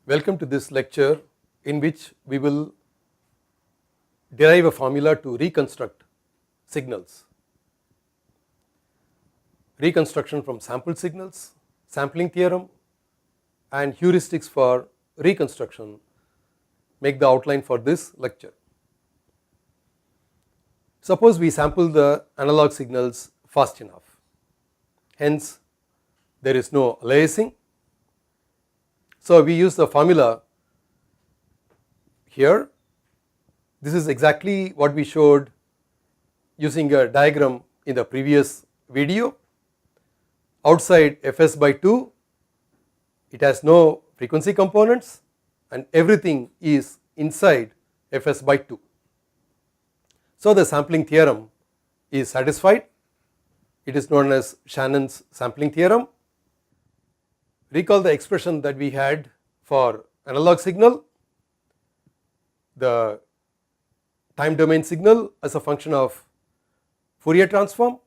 Welcome to this lecture in which we will derive a formula to reconstruct signals. Reconstruction from sampled signals, sampling theorem and heuristics for reconstruction make the outline for this lecture. Suppose we sample the analog signals fast enough, hence there is no aliasing. So we use the formula here. This is exactly what we showed using a diagram in the previous video. Outside Fs by 2, it has no frequency components and everything is inside Fs by 2. So the sampling theorem is satisfied. It is known as Shannon's sampling theorem. Recall the expression that we had for analog signal, the time domain signal as a function of Fourier transform.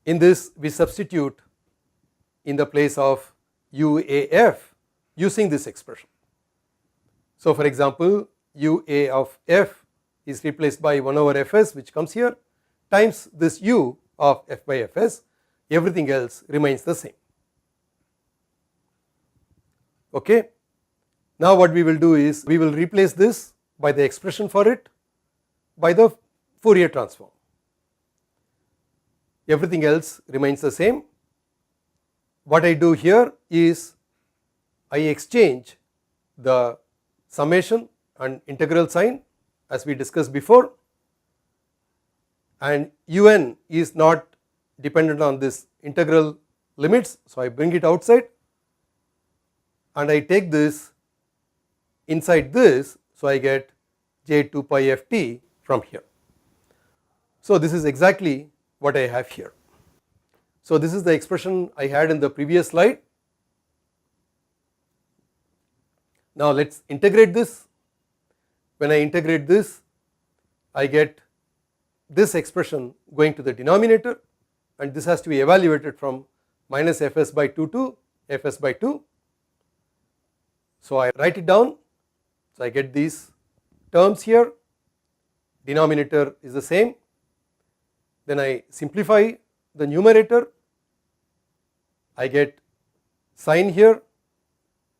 In this we substitute in the place of UAF using this expression. So for example, UA of f is replaced by 1 over Fs, which comes here, times this U of f by Fs. Everything else remains the same. Okay. Now what we will do is we will replace this by the expression for it by the Fourier transform. Everything else remains the same. What I do here is I exchange the summation and integral sign as we discussed before, and un is not dependent on this integral limits, so I bring it outside and I take this inside this, so I get j 2 pi ft from here. So this is exactly what I have here. So this is the expression I had in the previous slide. Now let us integrate this. When I integrate this, I get this expression going to the denominator, and this has to be evaluated from minus Fs by 2 to Fs by 2. So I write it down, so I get these terms here, denominator is the same. Then I simplify the numerator, I get sign here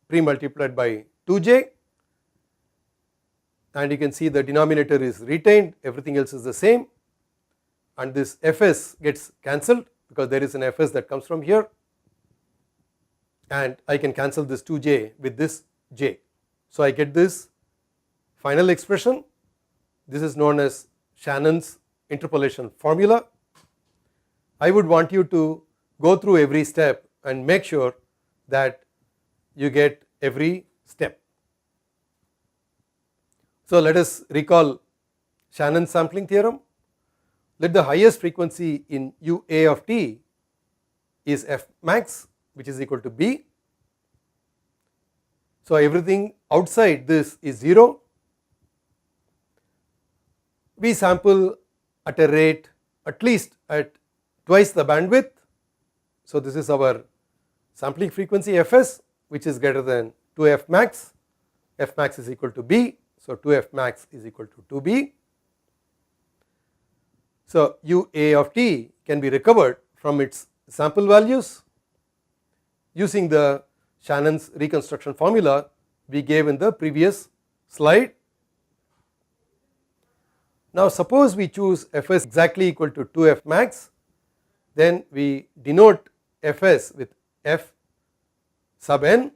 pre multiplied by 2j, and you can see the denominator is retained, everything else is the same, and this Fs gets cancelled because there is an Fs that comes from here, and I can cancel this 2j with this j. So I get this final expression. This is known as Shannon's interpolation formula. I would want you to go through every step and make sure that you get every step. So let us recall Shannon's sampling theorem. Let the highest frequency in UA of t is f max, which is equal to b. So everything outside this is 0. We sample at a rate at least at twice the bandwidth. So this is our sampling frequency Fs, which is greater than 2f max. F max is equal to b, so 2f max is equal to 2b. So UA of t can be recovered from its sample values using the Shannon's reconstruction formula we gave in the previous slide. Now suppose we choose Fs exactly equal to 2f max, then we denote Fs with f sub n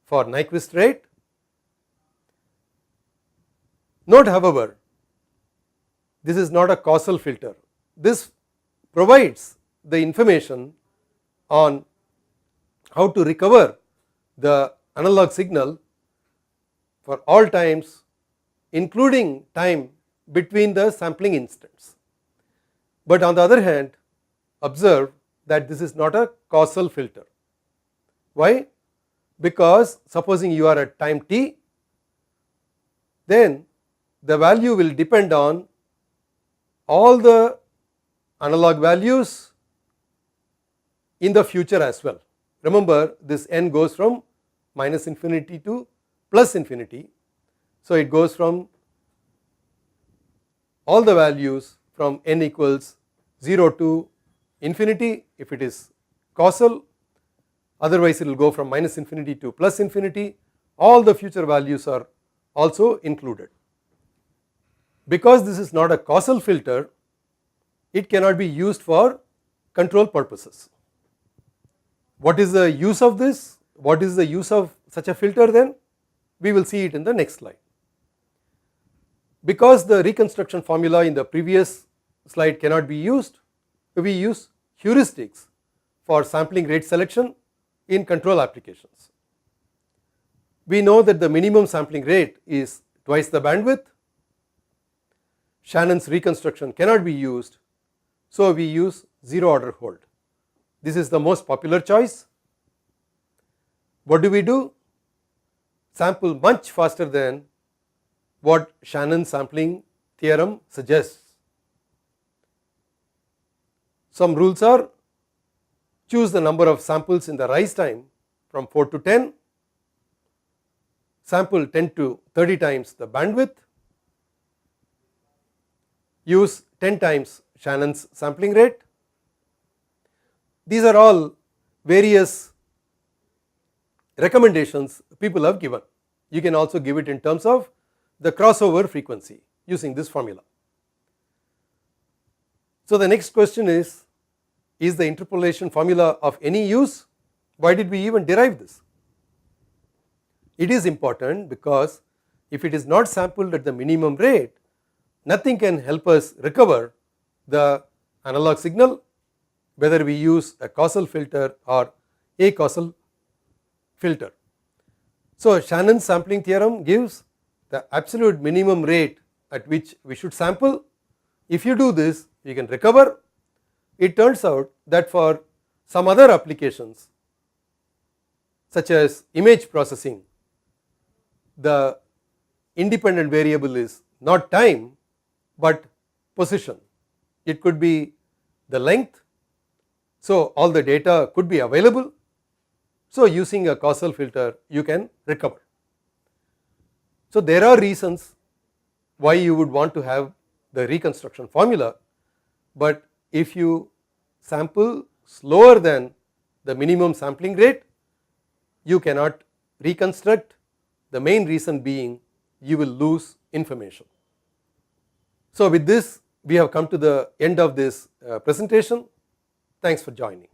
for Nyquist rate. Note however, this is not a causal filter. This provides the information on how to recover the analog signal for all times, including time between the sampling instants. But on the other hand, observe that this is not a causal filter. Why? Because supposing you are at time t, then the value will depend on all the analog values in the future as well. remember this n goes from minus infinity to plus infinity. So it goes from all the values from n equals 0 to infinity if it is causal, otherwise it will go from minus infinity to plus infinity. All the future values are also included. Because this is not a causal filter, it cannot be used for control purposes. What is the use of this? What is the use of such a filter then? We will see it in the next slide. Because the reconstruction formula in the previous slide cannot be used, we use heuristics for sampling rate selection in control applications. We know that the minimum sampling rate is twice the bandwidth. Shannon's reconstruction cannot be used, so we use zero order hold. This is the most popular choice. What do? Sample much faster than what Shannon's sampling theorem suggests. Some rules are: choose the number of samples in the rise time from 4 to 10, sample 10 to 30 times the bandwidth, use 10 times Shannon's sampling rate. These are all various recommendations people have given. You can also give it in terms of the crossover frequency using this formula. So the next question is the interpolation formula of any use? Why did we even derive this? It is important because if it is not sampled at the minimum rate, nothing can help us recover the analog signal, whether we use a causal filter or a causal filter. So Shannon's sampling theorem gives the absolute minimum rate at which we should sample. If you do this, you can recover. It turns out that for some other applications, such as image processing, the independent variable is not time but position. It could be the length, so all the data could be available. So using a causal filter you can recover. So there are reasons why you would want to have the reconstruction formula, but if you sample slower than the minimum sampling rate, you cannot reconstruct, the main reason being you will lose information. So with this we have come to the end of this presentation. Thanks for joining.